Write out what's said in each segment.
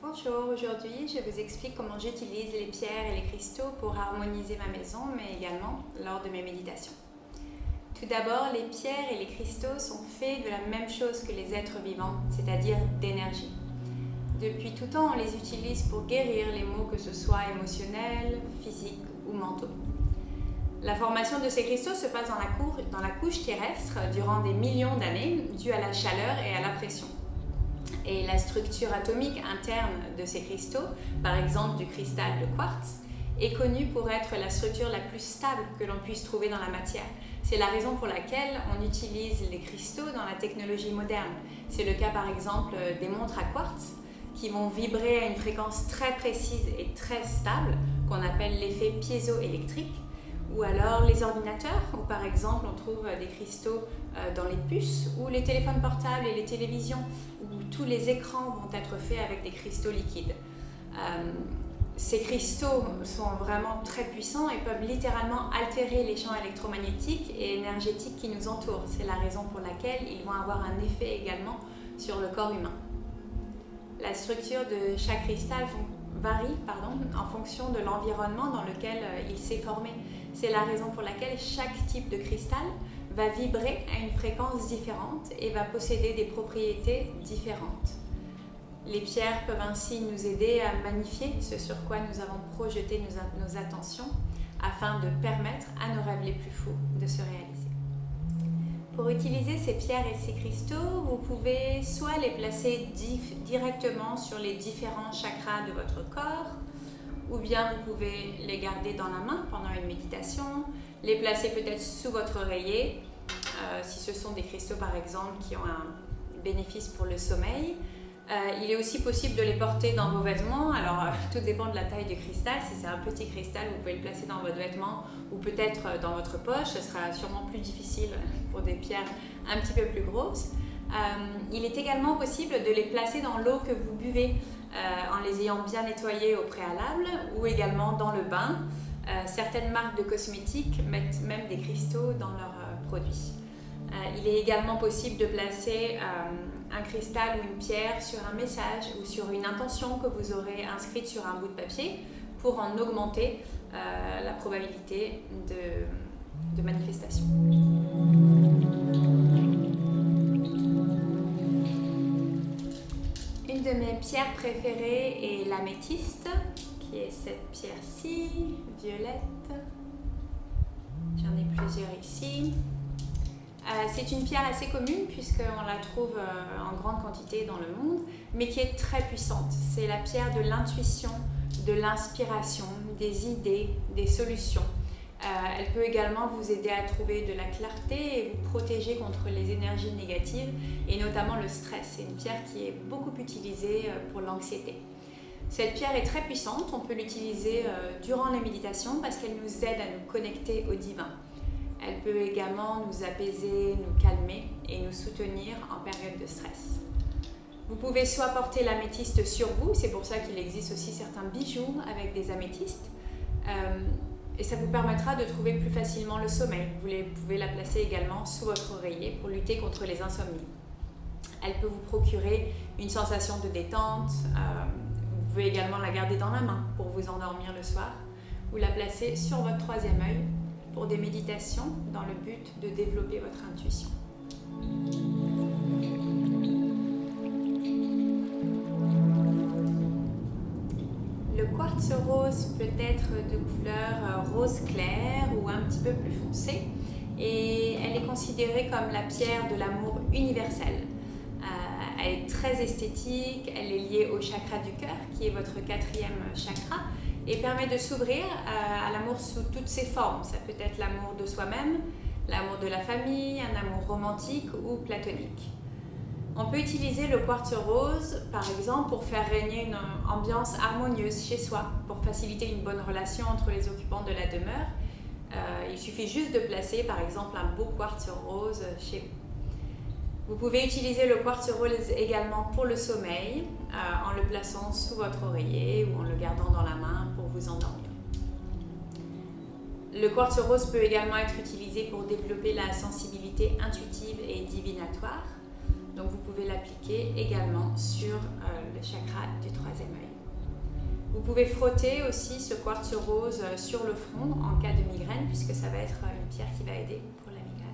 Bonjour, aujourd'hui je vous explique comment j'utilise les pierres et les cristaux pour harmoniser ma maison, mais également lors de mes méditations. Tout d'abord, les pierres et les cristaux sont faits de la même chose que les êtres vivants, c'est-à-dire d'énergie. Depuis tout temps, on les utilise pour guérir les maux, que ce soit émotionnels, physiques ou mentaux. La formation de ces cristaux se passe dans la couche terrestre durant des millions d'années, due à la chaleur et à la pression. Et la structure atomique interne de ces cristaux, par exemple du cristal de quartz, est connue pour être la structure la plus stable que l'on puisse trouver dans la matière. C'est la raison pour laquelle on utilise les cristaux dans la technologie moderne. C'est le cas par exemple des montres à quartz qui vont vibrer à une fréquence très précise et très stable qu'on appelle l'effet piézoélectrique, ou alors les ordinateurs où par exemple on trouve des cristaux dans les puces, ou les téléphones portables et les télévisions où tous les écrans vont être faits avec des cristaux liquides. Ces cristaux sont vraiment très puissants et peuvent littéralement altérer les champs électromagnétiques et énergétiques qui nous entourent. C'est la raison pour laquelle ils vont avoir un effet également sur le corps humain. La structure de chaque cristal varie en fonction de l'environnement dans lequel il s'est formé. C'est la raison pour laquelle chaque type de cristal va vibrer à une fréquence différente et va posséder des propriétés différentes. Les pierres peuvent ainsi nous aider à magnifier ce sur quoi nous avons projeté nos attentions afin de permettre à nos rêves les plus fous de se réaliser. Pour utiliser ces pierres et ces cristaux, vous pouvez soit les placer directement sur les différents chakras de votre corps, ou bien vous pouvez les garder dans la main pendant une méditation, les placer peut-être sous votre oreiller, si ce sont des cristaux par exemple qui ont un bénéfice pour le sommeil. Il est aussi possible de les porter dans vos vêtements, alors tout dépend de la taille du cristal. Si c'est un petit cristal, vous pouvez le placer dans votre vêtement ou peut-être dans votre poche. Ce sera sûrement plus difficile pour des pierres un petit peu plus grosses. Il est également possible de les placer dans l'eau que vous buvez en les ayant bien nettoyées au préalable, ou également dans le bain. Certaines marques de cosmétiques mettent même des cristaux dans leurs produits. Il est également possible de placer un cristal ou une pierre sur un message ou sur une intention que vous aurez inscrite sur un bout de papier pour en augmenter la probabilité de manifestation. Une de mes pierres préférées est l'améthyste, qui est cette pierre-ci, violette. J'en ai plusieurs ici. C'est une pierre assez commune puisqu'on la trouve en grande quantité dans le monde, mais qui est très puissante. C'est la pierre de l'intuition, de l'inspiration, des idées, des solutions. Elle peut également vous aider à trouver de la clarté et vous protéger contre les énergies négatives et notamment le stress. C'est une pierre qui est beaucoup utilisée pour l'anxiété. Cette pierre est très puissante, on peut l'utiliser durant les méditations parce qu'elle nous aide à nous connecter au divin. Elle peut également nous apaiser, nous calmer et nous soutenir en période de stress. Vous pouvez soit porter l'améthyste sur vous, c'est pour ça qu'il existe aussi certains bijoux avec des améthystes, et ça vous permettra de trouver plus facilement le sommeil. Vous pouvez la placer également sous votre oreiller pour lutter contre les insomnies. Elle peut vous procurer une sensation de détente. Vous pouvez également la garder dans la main pour vous endormir le soir, ou la placer sur votre troisième œil pour des méditations dans le but de développer votre intuition. Le quartz rose peut être de couleur rose clair ou un petit peu plus foncé, et elle est considérée comme la pierre de l'amour universel. Elle est très esthétique, elle est liée au chakra du cœur qui est votre quatrième chakra, et permet de s'ouvrir à l'amour sous toutes ses formes. Ça peut être l'amour de soi-même, l'amour de la famille, un amour romantique ou platonique. On peut utiliser le quartz rose, par exemple, pour faire régner une ambiance harmonieuse chez soi, pour faciliter une bonne relation entre les occupants de la demeure. Il suffit juste de placer, par exemple, un beau quartz rose chez vous. Vous pouvez utiliser le quartz rose également pour le sommeil, en le plaçant sous votre oreiller ou en le gardant dans la main pour vous endormir. Le quartz rose peut également être utilisé pour développer la sensibilité intuitive et divinatoire. Donc vous pouvez l'appliquer également sur le chakra du troisième. troisième œil. Vous pouvez frotter aussi ce quartz rose sur le front en cas de migraine, puisque ça va être une pierre qui va aider pour la migraine.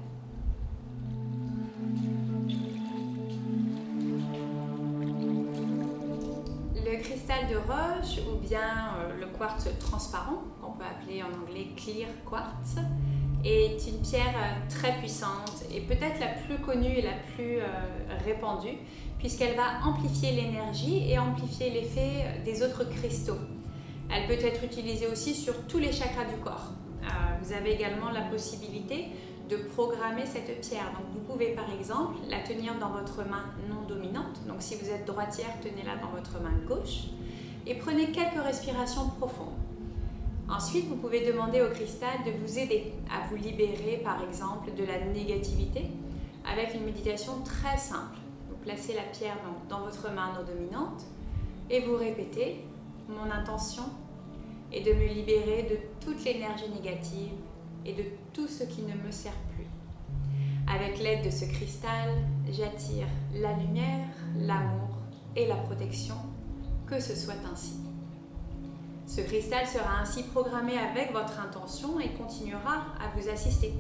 Le cristal de roche ou bien le quartz transparent, qu'on peut appeler en anglais clear quartz, est une pierre très puissante et peut-être la plus connue et la plus répandue, puisqu'elle va amplifier l'énergie et amplifier l'effet des autres cristaux. Elle peut être utilisée aussi sur tous les chakras du corps. Vous avez également la possibilité de programmer cette pierre. Donc vous pouvez par exemple la tenir dans votre main non dominante. Donc si vous êtes droitière, tenez-la dans votre main gauche et prenez quelques respirations profondes. Ensuite, vous pouvez demander au cristal de vous aider à vous libérer par exemple de la négativité avec une méditation très simple. Vous placez la pierre dans votre main non dominante et vous répétez « Mon intention est de me libérer de toute l'énergie négative et de tout ce qui ne me sert plus. Avec l'aide de ce cristal, j'attire la lumière, l'amour et la protection, que ce soit ainsi. » Ce cristal sera ainsi programmé avec votre intention et continuera à vous assister.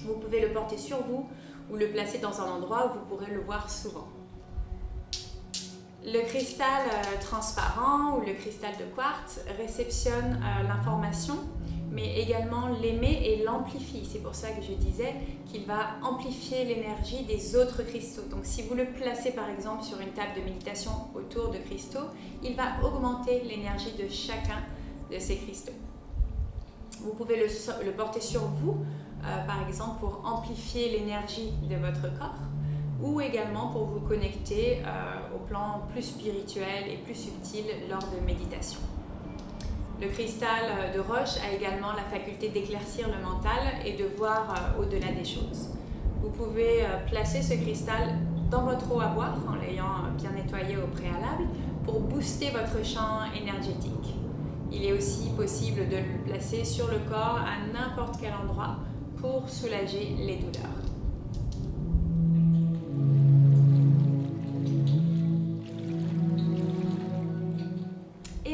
Vous pouvez le porter sur vous ou le placer dans un endroit où vous pourrez le voir souvent. Le cristal transparent ou le cristal de quartz réceptionne l'information, mais également l'émet et l'amplifie. C'est pour ça que je disais qu'il va amplifier l'énergie des autres cristaux. Donc si vous le placez par exemple sur une table de méditation autour de cristaux, il va augmenter l'énergie de chacun de ces cristaux. Vous pouvez le porter sur vous, par exemple pour amplifier l'énergie de votre corps, ou également pour vous connecter au plan plus spirituel et plus subtil lors de méditation. Le cristal de roche a également la faculté d'éclaircir le mental et de voir au-delà des choses. Vous pouvez placer ce cristal dans votre eau à boire en l'ayant bien nettoyé au préalable pour booster votre champ énergétique. Il est aussi possible de le placer sur le corps à n'importe quel endroit pour soulager les douleurs.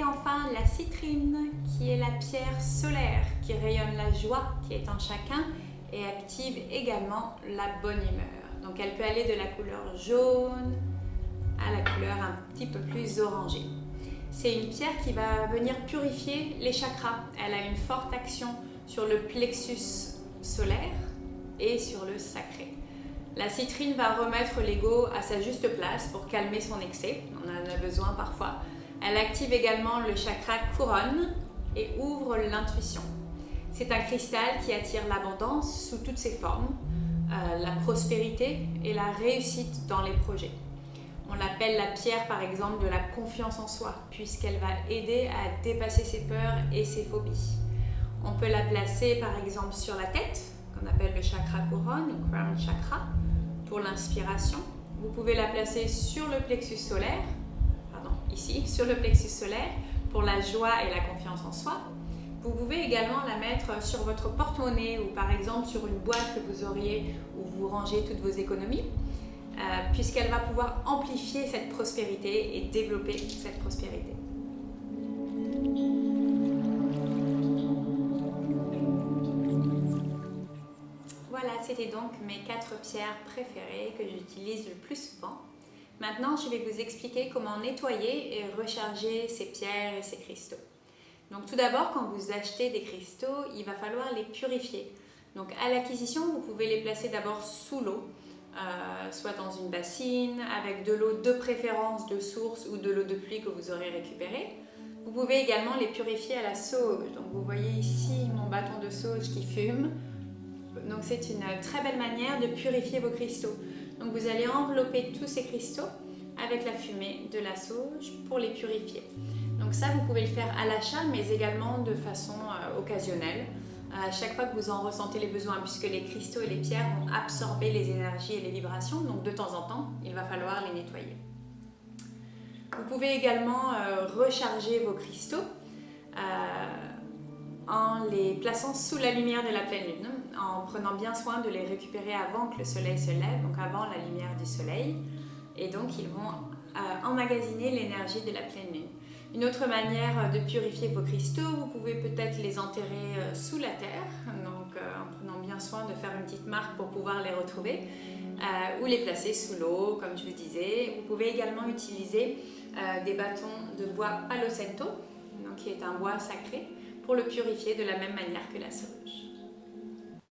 Enfin, la citrine, qui est la pierre solaire qui rayonne la joie qui est en chacun et active également la bonne humeur. Donc elle peut aller de la couleur jaune à la couleur un petit peu plus orangée. C'est une pierre qui va venir purifier les chakras. Elle a une forte action sur le plexus solaire et sur le sacré. La citrine va remettre l'ego à sa juste place pour calmer son excès. On en a besoin parfois. Elle active également le chakra couronne et ouvre l'intuition. C'est un cristal qui attire l'abondance sous toutes ses formes, la prospérité et la réussite dans les projets. On l'appelle la pierre par exemple de la confiance en soi, puisqu'elle va aider à dépasser ses peurs et ses phobies. On peut la placer par exemple sur la tête, qu'on appelle le chakra couronne ou crown chakra, pour l'inspiration. Vous pouvez la placer sur le plexus solaire, ici, sur le plexus solaire, pour la joie et la confiance en soi. Vous pouvez également la mettre sur votre porte-monnaie ou par exemple sur une boîte que vous auriez où vous rangez toutes vos économies, puisqu'elle va pouvoir amplifier cette prospérité et développer cette prospérité. Voilà, c'était donc mes 4 pierres préférées que j'utilise le plus souvent. Maintenant, je vais vous expliquer comment nettoyer et recharger ces pierres et ces cristaux. Donc tout d'abord, quand vous achetez des cristaux, il va falloir les purifier. Donc à l'acquisition, vous pouvez les placer d'abord sous l'eau, soit dans une bassine, avec de l'eau de préférence de source ou de l'eau de pluie que vous aurez récupérée. Vous pouvez également les purifier à la sauge. Donc vous voyez ici mon bâton de sauge qui fume. Donc c'est une très belle manière de purifier vos cristaux. Donc vous allez envelopper tous ces cristaux avec la fumée de la sauge pour les purifier. Donc ça, vous pouvez le faire à l'achat, mais également de façon occasionnelle, à chaque fois que vous en ressentez les besoins, puisque les cristaux et les pierres vont absorber les énergies et les vibrations, donc de temps en temps, il va falloir les nettoyer. Vous pouvez également recharger vos cristaux en les plaçant sous la lumière de la pleine lune, en prenant bien soin de les récupérer avant que le soleil se lève, donc avant la lumière du soleil. Et donc ils vont emmagasiner l'énergie de la pleine lune. Une autre manière de purifier vos cristaux, vous pouvez peut-être les enterrer sous la terre, donc en prenant bien soin de faire une petite marque pour pouvoir les retrouver, ou les placer sous l'eau, comme je vous disais. Vous pouvez également utiliser des bâtons de bois Palo Santo, donc qui est un bois sacré, pour le purifier de la même manière que la sauge.